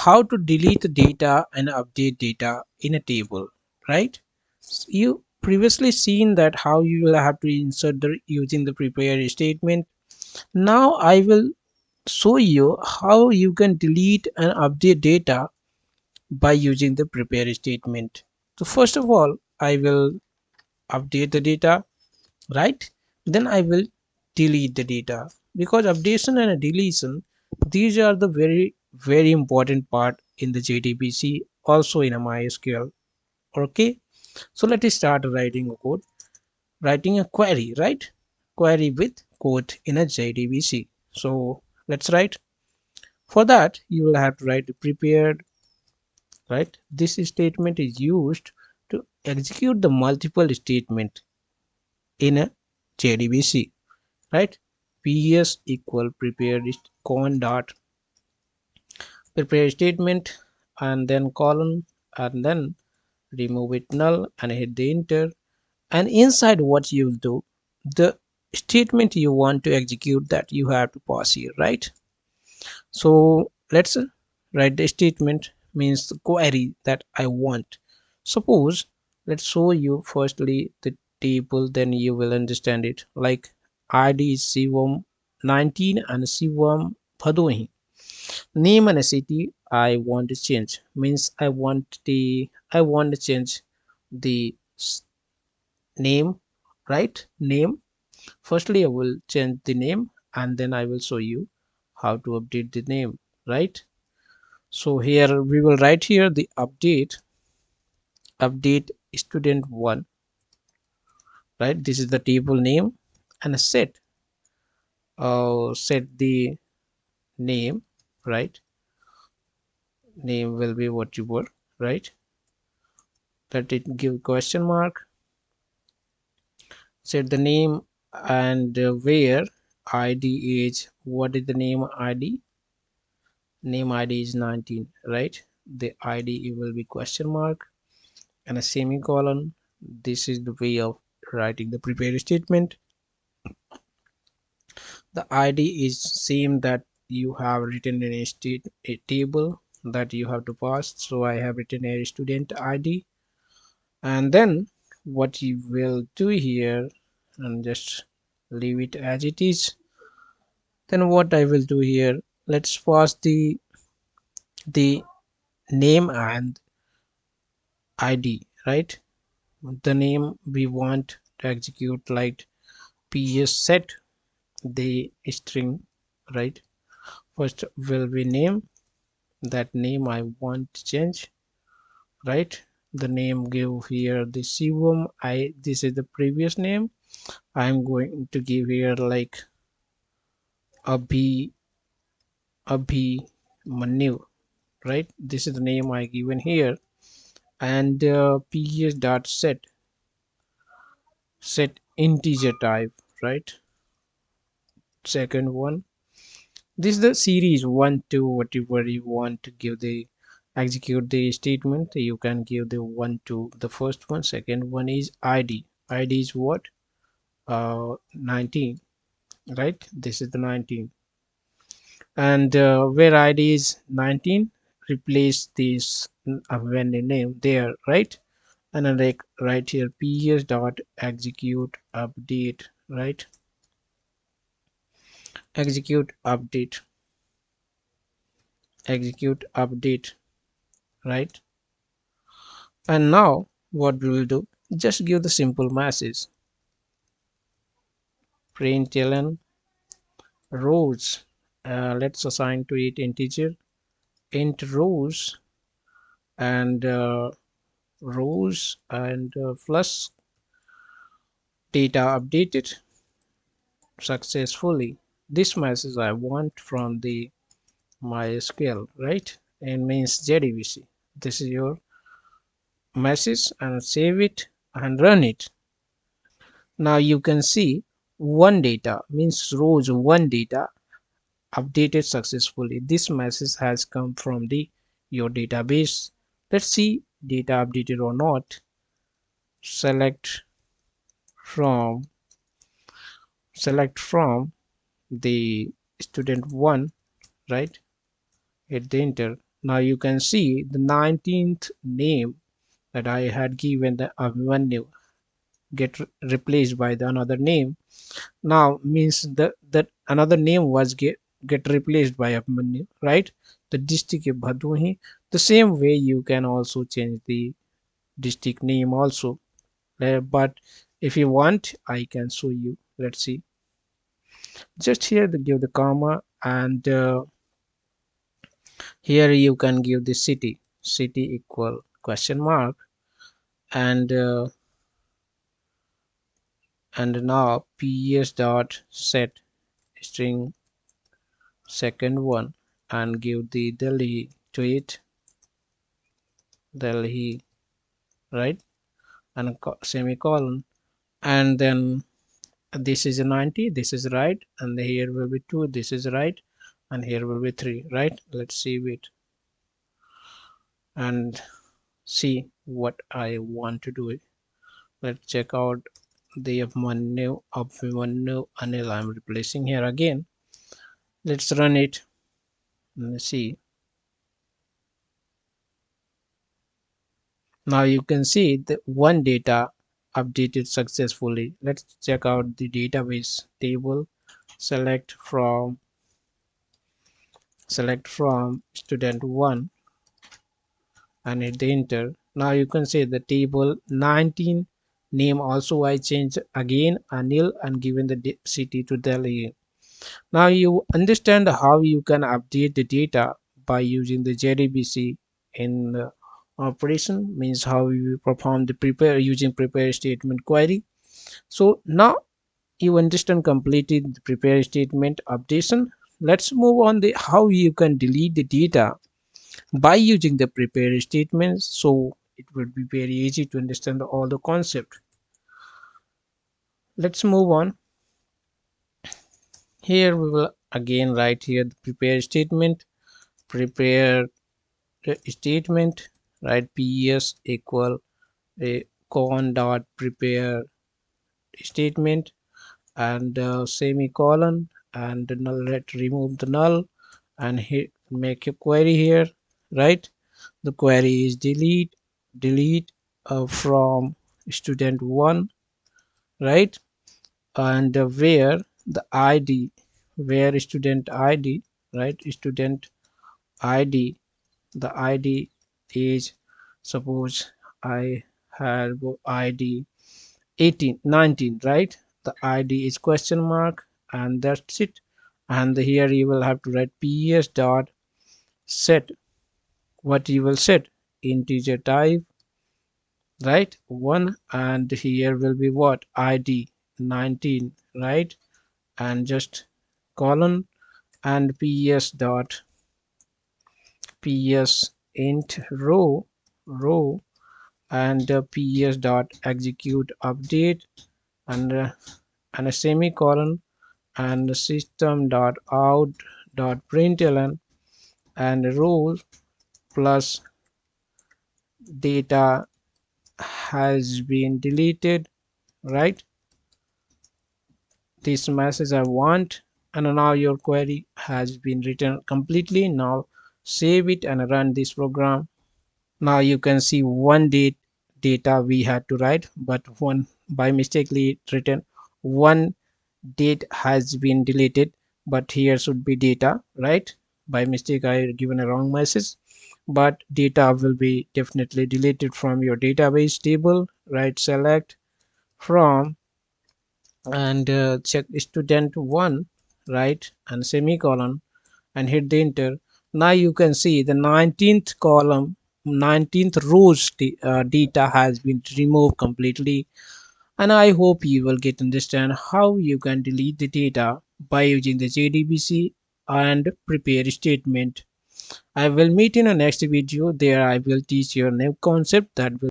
how to delete the data and update data in a table, right? You previously seen that how you will have to insert the using the prepare statement. Now I will show you how you can delete and update data by using the prepare statement. So first of all, I will update the data, right? Then I will delete the data, because updation and deletion, these are the very important part in the jdbc, also in a mysql. Okay, so let us start writing a code, writing a query, right? Query with code in a jdbc. So let's write. For that you will have to write prepared, right? This statement is used to execute the multiple statement in a jdbc, right? ps equal prepared con dot prepare statement, and then colon, and then remove it null and hit the enter. And inside what you will do, the statement you want to execute, that you have to pass here, right? So let's write the statement, means the query that I want. Suppose, let's show you firstly the table, then you will understand it. Like id is c1 19 and c1 Bhadohi. Name and city I want to change, means I want to change the name, right? Name. Firstly I will change the name, and then I will show you how to update the name, right? So here we will write here the update student 1, right? This is the table name, and set the name, right? Name will be whatever, right? Let it give question mark, set the name, and where id is, what is the name id, name id is 19, right? The id will be question mark and a semicolon. This is the way of writing the prepare statement. The id is same that you have written in a table that you have to pass. So I have written a student id, and then what you will do here, and just leave it as it is. Then what I will do here, let's pass the name and id, right? The name we want to execute, like ps set the string, right? First will be name, that name I want to change, right? The name give here the c1, I this is the previous name. I'm going to give here like abhi Manu, right? This is the name I given here. And ps dot set integer type, right? Second one, this is the series 1 2, whatever you want to give the execute the statement, you can give the 1 2, the first one. Second one is id is what, 19, right? This is the 19, and where id is 19, replace this vendor name there, right? And then like right here ps dot execute update, right? execute update execute update, right? And now what we will do, just give the simple message, println rows, let's assign to it integer, int rows, and plus data updated successfully. This message I want from the mysql, right? And means jdbc. This is your message, and save it and run it. Now you can see one data, means rows one data updated successfully. This message has come from the your database. Let's see data updated or not. Select from select from the student one, right? Hit the enter. Now you can see the 19th name that I had given the Abhimanyu get replaced by the another name. Now means that another name was get replaced by Abhimanyu, right? The district is Bhadohi. The same way you can also change the district name also. But if you want, I can show you. Let's see. Just here they give the comma, and here you can give the city. City equal question mark, and now ps dot set string second one, and give the Delhi to it. Delhi, right? And semicolon, and then this is a 90, this is right, and here will be 2, this is right, and here will be 3, right? Let's save it and see what I want to do. Let's check out the Abhimanyu Anil I'm replacing here again. Let's run it and see. Now you can see the one data updated successfully. Let's check out the database table. Select from student 1 and hit the enter. Now you can see the table 19 name also I changed again Anil and given the city to Delhi. Now you understand how you can update the data by using the jdbc in the operation, means how you perform the prepare using prepare statement query. So now you understand completely the prepare statement updation. Let's move on the how you can delete the data by using the prepare statements, so it will be very easy to understand all the concept. Let's move on. Here we will again write here the prepare statement. Prepare statement, write ps equal a con dot prepare statement, and semicolon, and null, let remove the null, and hit make a query here, right? The query is delete from student 1, right? And where the id, where student id, right? Student id, the id is, suppose I have id 18 19, right? The id is question mark, and that's it. And here you will have to write ps dot set, what you will set, integer type, right? 1, and here will be what, id 19, right? And just colon, and ps dot ps int row, and ps dot execute update, and and a semicolon, and system dot out dot println, and rows plus data has been deleted, right? This message I want, and now your query has been written completely. Now save it and run this program. Now you can see one data we had to write, but one by mistakenly written one date has been deleted, but here should be data, right? By mistake I given a wrong message, but data will be definitely deleted from your database table, right? Select from, and check student 1, right? And semicolon, and hit the enter. Now you can see the 19th column, 19th rows data has been removed completely. And I hope you will get understand how you can delete the data by using the jdbc and prepare statement. I will meet in a next video. There I will teach you a new concept that will